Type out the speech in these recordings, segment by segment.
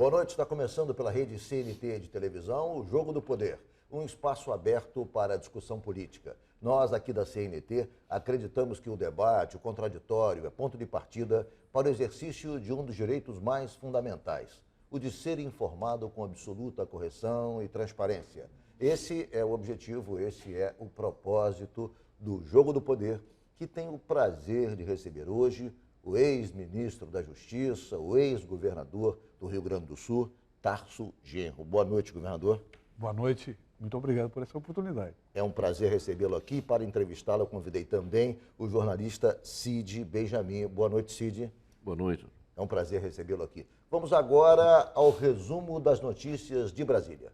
Boa noite, está começando pela rede CNT de televisão, o Jogo do Poder, um espaço aberto para a discussão política. Nós aqui da CNT acreditamos que o debate, o contraditório, é ponto de partida para o exercício de um dos direitos mais fundamentais, o de ser informado com absoluta correção e transparência. Esse é o objetivo, esse é o propósito do Jogo do Poder, que tem o prazer de receber hoje o ex-ministro da Justiça, o ex-governador do Rio Grande do Sul, Tarso Genro. Boa noite, governador. Boa noite, muito obrigado por essa oportunidade. É um prazer recebê-lo aqui. Para entrevistá-lo, eu convidei também o jornalista Cid Benjamin. Boa noite, Cid. Boa noite. É um prazer recebê-lo aqui. Vamos agora ao resumo das notícias de Brasília.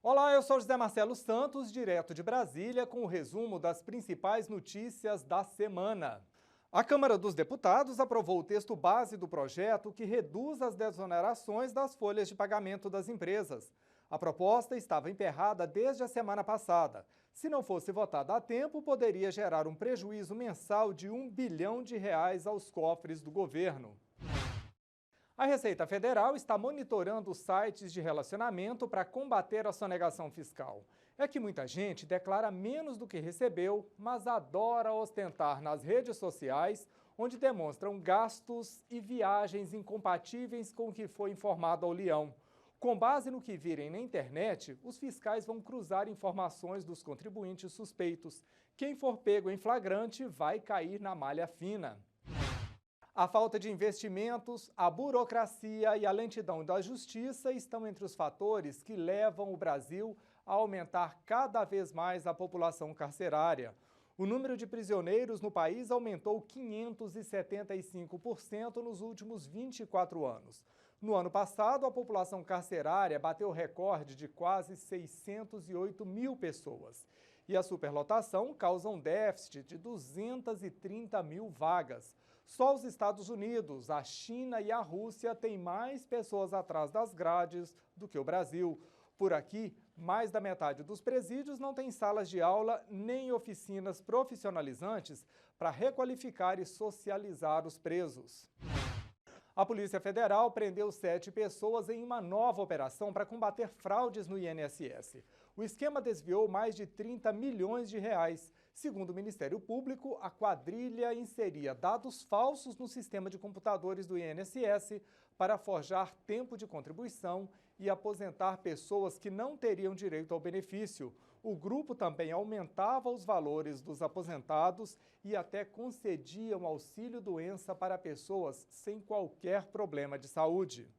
Olá, eu sou José Marcelo Santos, direto de Brasília, com o resumo das principais notícias da semana. A Câmara dos Deputados aprovou o texto base do projeto que reduz as desonerações das folhas de pagamento das empresas. A proposta estava emperrada desde a semana passada. Se não fosse votada a tempo, poderia gerar um prejuízo mensal de R$ 1 bilhão aos cofres do governo. A Receita Federal está monitorando os sites de relacionamento para combater a sonegação fiscal. É que muita gente declara menos do que recebeu, mas adora ostentar nas redes sociais, onde demonstram gastos e viagens incompatíveis com o que foi informado ao leão. Com base no que virem na internet, os fiscais vão cruzar informações dos contribuintes suspeitos. Quem for pego em flagrante vai cair na malha fina. A falta de investimentos, a burocracia e a lentidão da justiça estão entre os fatores que levam o Brasil a aumentar cada vez mais a população carcerária. O número de prisioneiros no país aumentou 575% nos últimos 24 anos. No ano passado, a população carcerária bateu o recorde de quase 608 mil pessoas. E a superlotação causa um déficit de 230 mil vagas. Só os Estados Unidos, a China e a Rússia têm mais pessoas atrás das grades do que o Brasil. Por aqui, mais da metade dos presídios não tem salas de aula nem oficinas profissionalizantes para requalificar e socializar os presos. A Polícia Federal prendeu 7 pessoas em uma nova operação para combater fraudes no INSS. O esquema desviou mais de 30 milhões de reais. Segundo o Ministério Público, a quadrilha inseria dados falsos no sistema de computadores do INSS para forjar tempo de contribuição e aposentar pessoas que não teriam direito ao benefício. O grupo também aumentava os valores dos aposentados e até concedia um auxílio-doença para pessoas sem qualquer problema de saúde.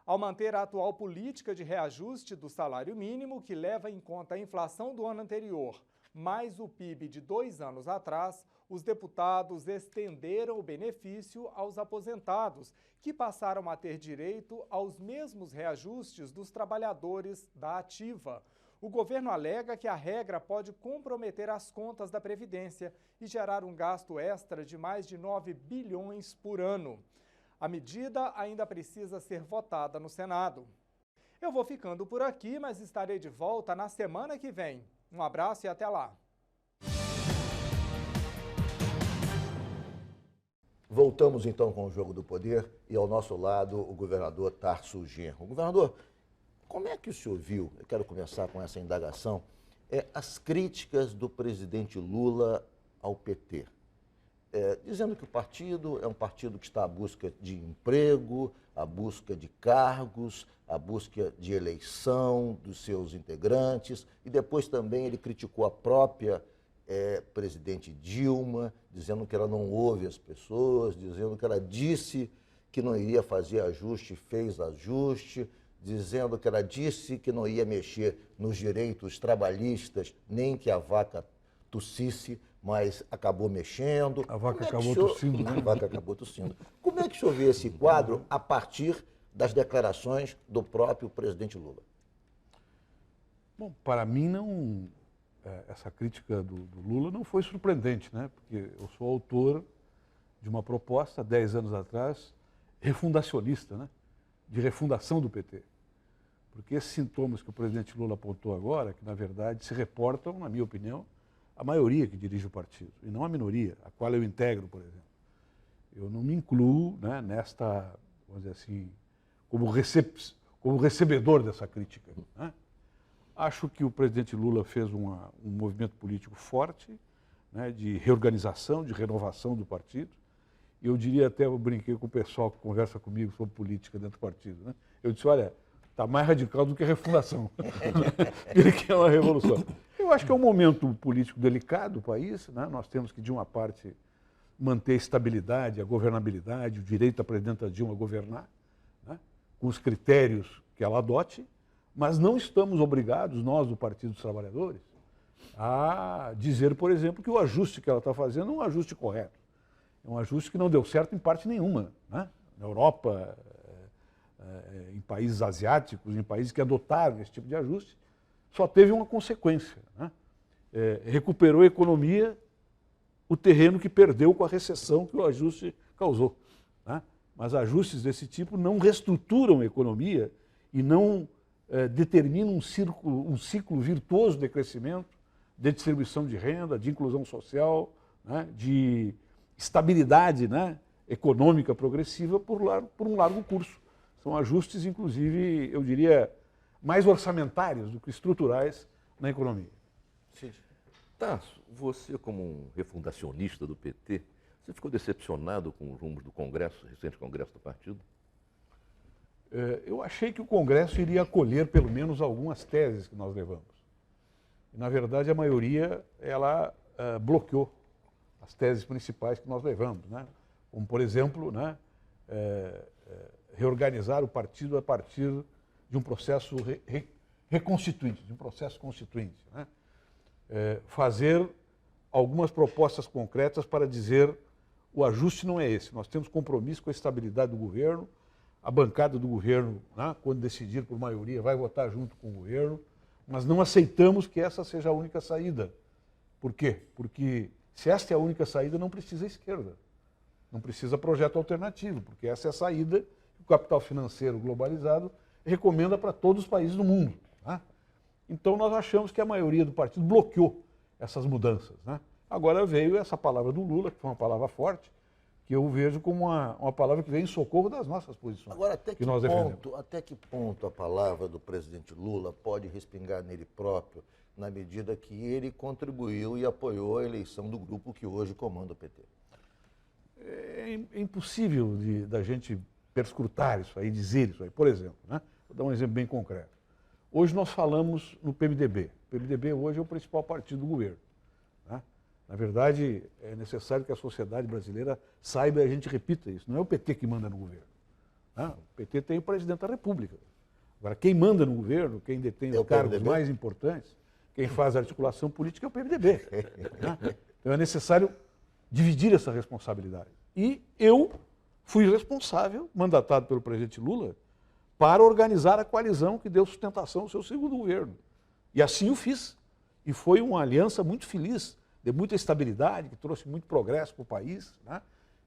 Ao manter a atual política de reajuste do salário mínimo, que leva em conta a inflação do ano anterior, mais o PIB de 2 anos atrás, os deputados estenderam o benefício aos aposentados, que passaram a ter direito aos mesmos reajustes dos trabalhadores da ativa. O governo alega que a regra pode comprometer as contas da Previdência e gerar um gasto extra de mais de 9 bilhões por ano. A medida ainda precisa ser votada no Senado. Eu vou ficando por aqui, mas estarei de volta na semana que vem. Um abraço e até lá. Voltamos então com o Jogo do Poder e ao nosso lado o governador Tarso Genro. Governador, como é que o senhor viu, eu quero começar com essa indagação, as críticas do presidente Lula ao PT? Dizendo que o partido é um partido que está à busca de emprego, à busca de cargos, à busca de eleição dos seus integrantes, e depois também ele criticou a própria presidente Dilma, dizendo que ela não ouve as pessoas, dizendo que ela disse que não iria fazer ajuste, fez ajuste, dizendo que ela disse que não ia mexer nos direitos trabalhistas, nem que a vaca tossisse, mas acabou mexendo. A vaca acabou tossindo, né? A vaca acabou tossindo. Como é que o senhor vê esse quadro a partir das declarações do próprio presidente Lula? Bom, para mim não, essa crítica do Lula não foi surpreendente, né? Porque eu sou autor de uma proposta, 10 anos atrás, refundacionista, né? De refundação do PT. Porque esses sintomas que o presidente Lula apontou agora, que na verdade se reportam, na minha opinião, a maioria que dirige o partido, e não a minoria, a qual eu integro, por exemplo. Eu não me incluo, né, nesta, vamos dizer assim, como recebedor dessa crítica, né? Acho que o presidente Lula fez um movimento político forte, né, de reorganização, de renovação do partido. Eu diria até, eu brinquei com o pessoal que conversa comigo sobre política dentro do partido, né? Eu disse, olha, está mais radical do que a refundação. Ele quer uma revolução. Eu acho que é um momento político delicado do país, né? Nós temos que, de uma parte, manter a estabilidade, a governabilidade, o direito da presidenta Dilma governar, né, com os critérios que ela adote, mas não estamos obrigados, nós do Partido dos Trabalhadores, a dizer, por exemplo, que o ajuste que ela está fazendo é um ajuste correto. É um ajuste que não deu certo em parte nenhuma, né? Na Europa, em países asiáticos, em países que adotaram esse tipo de ajuste, só teve uma consequência, né? Recuperou a economia, o terreno que perdeu com a recessão que o ajuste causou, né? Mas ajustes desse tipo não reestruturam a economia e não determinam um ciclo virtuoso de crescimento, de distribuição de renda, de inclusão social, né? De estabilidade, né, econômica progressiva por um largo curso. São ajustes, inclusive, eu diria, mais orçamentários do que estruturais na economia. Sim. Tarso, você como um refundacionista do PT, você ficou decepcionado com os rumos do Congresso, recente Congresso do partido? Eu achei que o Congresso iria acolher pelo menos algumas teses que nós levamos. E, na verdade, a maioria, ela bloqueou as teses principais que nós levamos, né? Como, por exemplo, né, reorganizar o partido a partir de um processo reconstituinte, de um processo constituinte, né? Fazer algumas propostas concretas para dizer o ajuste não é esse, nós temos compromisso com a estabilidade do governo, a bancada do governo, né, quando decidir por maioria, vai votar junto com o governo, mas não aceitamos que essa seja a única saída. Por quê? Porque se esta é a única saída, não precisa esquerda, não precisa projeto alternativo, porque essa é a saída que o capital financeiro globalizado recomenda para todos os países do mundo, né? Então nós achamos que a maioria do partido bloqueou essas mudanças, né? Agora veio essa palavra do Lula, que foi uma palavra forte, que eu vejo como uma palavra que vem em socorro das nossas posições. Agora, até que nós defendemos. até que ponto a palavra do presidente Lula pode respingar nele próprio, na medida que ele contribuiu e apoiou a eleição do grupo que hoje comanda o PT? É impossível da gente perscrutar isso aí, dizer isso aí. Por exemplo, né? Vou dar um exemplo bem concreto. Hoje nós falamos no PMDB. O PMDB hoje é o principal partido do governo, né? Na verdade, é necessário que a sociedade brasileira saiba e a gente repita isso. Não é o PT que manda no governo, né? O PT tem o presidente da República. Agora, quem manda no governo, quem detém os cargos mais importantes, quem faz a articulação política é o PMDB, né? Então é necessário dividir essa responsabilidade. E eu fui responsável, mandatado pelo presidente Lula, para organizar a coalizão que deu sustentação ao seu segundo governo. E assim o fiz. E foi uma aliança muito feliz, de muita estabilidade, que trouxe muito progresso para o país, né?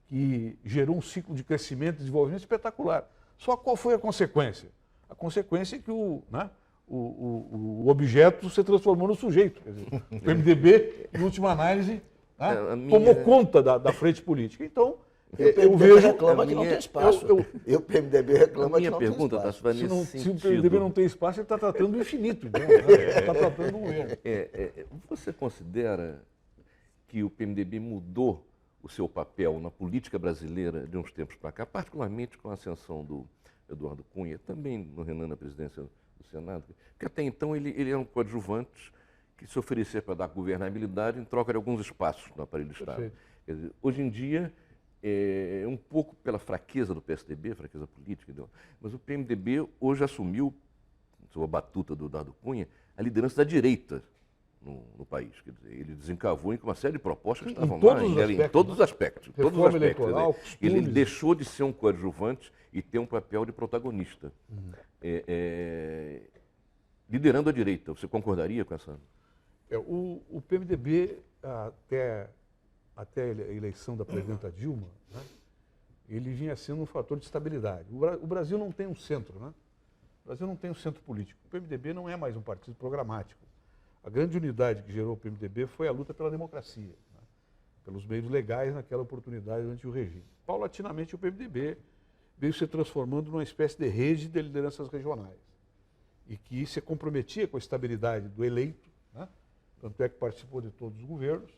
Que gerou um ciclo de crescimento e desenvolvimento espetacular. Só qual foi a consequência? A consequência é que o objeto se transformou no sujeito. Quer dizer, o PMDB, em última análise, né, tomou conta da frente política. Então, eu vejo... reclama que não tem espaço. O PMDB reclama que não tem espaço. Se o PMDB não tem espaço, ele está tratando do infinito. Então, ele está tratando do governo. Você considera que o PMDB mudou o seu papel na política brasileira de uns tempos para cá, particularmente com a ascensão do Eduardo Cunha, também no Renan na presidência do Senado? Porque até então ele era um coadjuvante que se oferecia para dar governabilidade em troca de alguns espaços no aparelho do Estado. Quer dizer, hoje em dia, um pouco pela fraqueza do PSDB, fraqueza política, mas o PMDB hoje assumiu, sob a batuta do Eduardo Cunha, a liderança da direita no país. Quer dizer, ele desencavou em uma série de propostas que estavam lá, em todos os aspectos. Reforma eleitoral, ele deixou de ser um coadjuvante e ter um papel de protagonista. Liderando a direita, você concordaria com essa? O PMDB, até a eleição da presidenta Dilma, né, ele vinha sendo um fator de estabilidade. O Brasil não tem um centro, né? O Brasil não tem um centro político. O PMDB não é mais um partido programático. A grande unidade que gerou o PMDB foi a luta pela democracia, né? pelos meios legais naquela oportunidade durante o regime. Paulatinamente o PMDB veio se transformando numa espécie de rede de lideranças regionais e que se comprometia com a estabilidade do eleito, né? Tanto é que participou de todos os governos,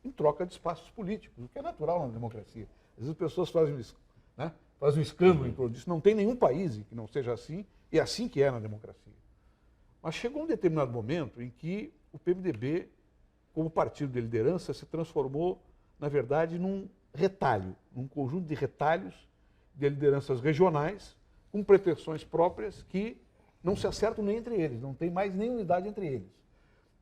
em troca de espaços políticos, o que é natural na democracia. Às vezes as pessoas fazem um escândalo em torno disso. Não tem nenhum país que não seja assim, e é assim que é na democracia. Mas chegou um determinado momento em que o PMDB, como partido de liderança, se transformou, na verdade, num retalho, num conjunto de retalhos de lideranças regionais, com pretensões próprias que não se acertam nem entre eles, não tem mais nem unidade entre eles.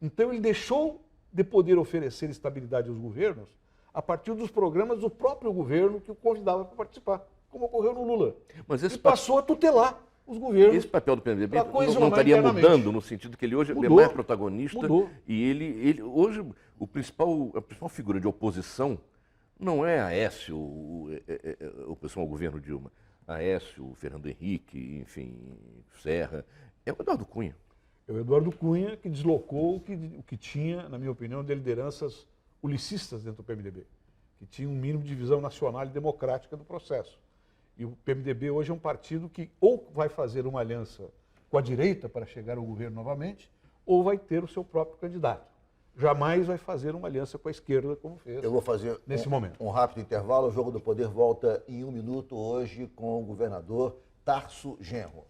Então ele deixou de poder oferecer estabilidade aos governos a partir dos programas do próprio governo que o convidava para participar, como ocorreu no Lula. Mas e passou a tutelar os governos. Esse papel do PMDB pra não coesionar estaria internamente. mudando, no sentido que ele hoje Mudou. é mais protagonista. Mudou. E ele hoje, a principal figura de oposição não é Aécio, o pessoal ao governo Dilma. Aécio, Fernando Henrique, enfim, Serra. É o Eduardo Cunha. É o Eduardo Cunha que deslocou o que tinha, na minha opinião, de lideranças ulicistas dentro do PMDB, que tinha um mínimo de visão nacional e democrática do processo. E o PMDB hoje é um partido que ou vai fazer uma aliança com a direita para chegar ao governo novamente, ou vai ter o seu próprio candidato. Jamais vai fazer uma aliança com a esquerda, como fez Eu vou fazer nesse momento. um rápido intervalo. O Jogo do Poder volta em 1 minuto hoje com o governador Tarso Genro.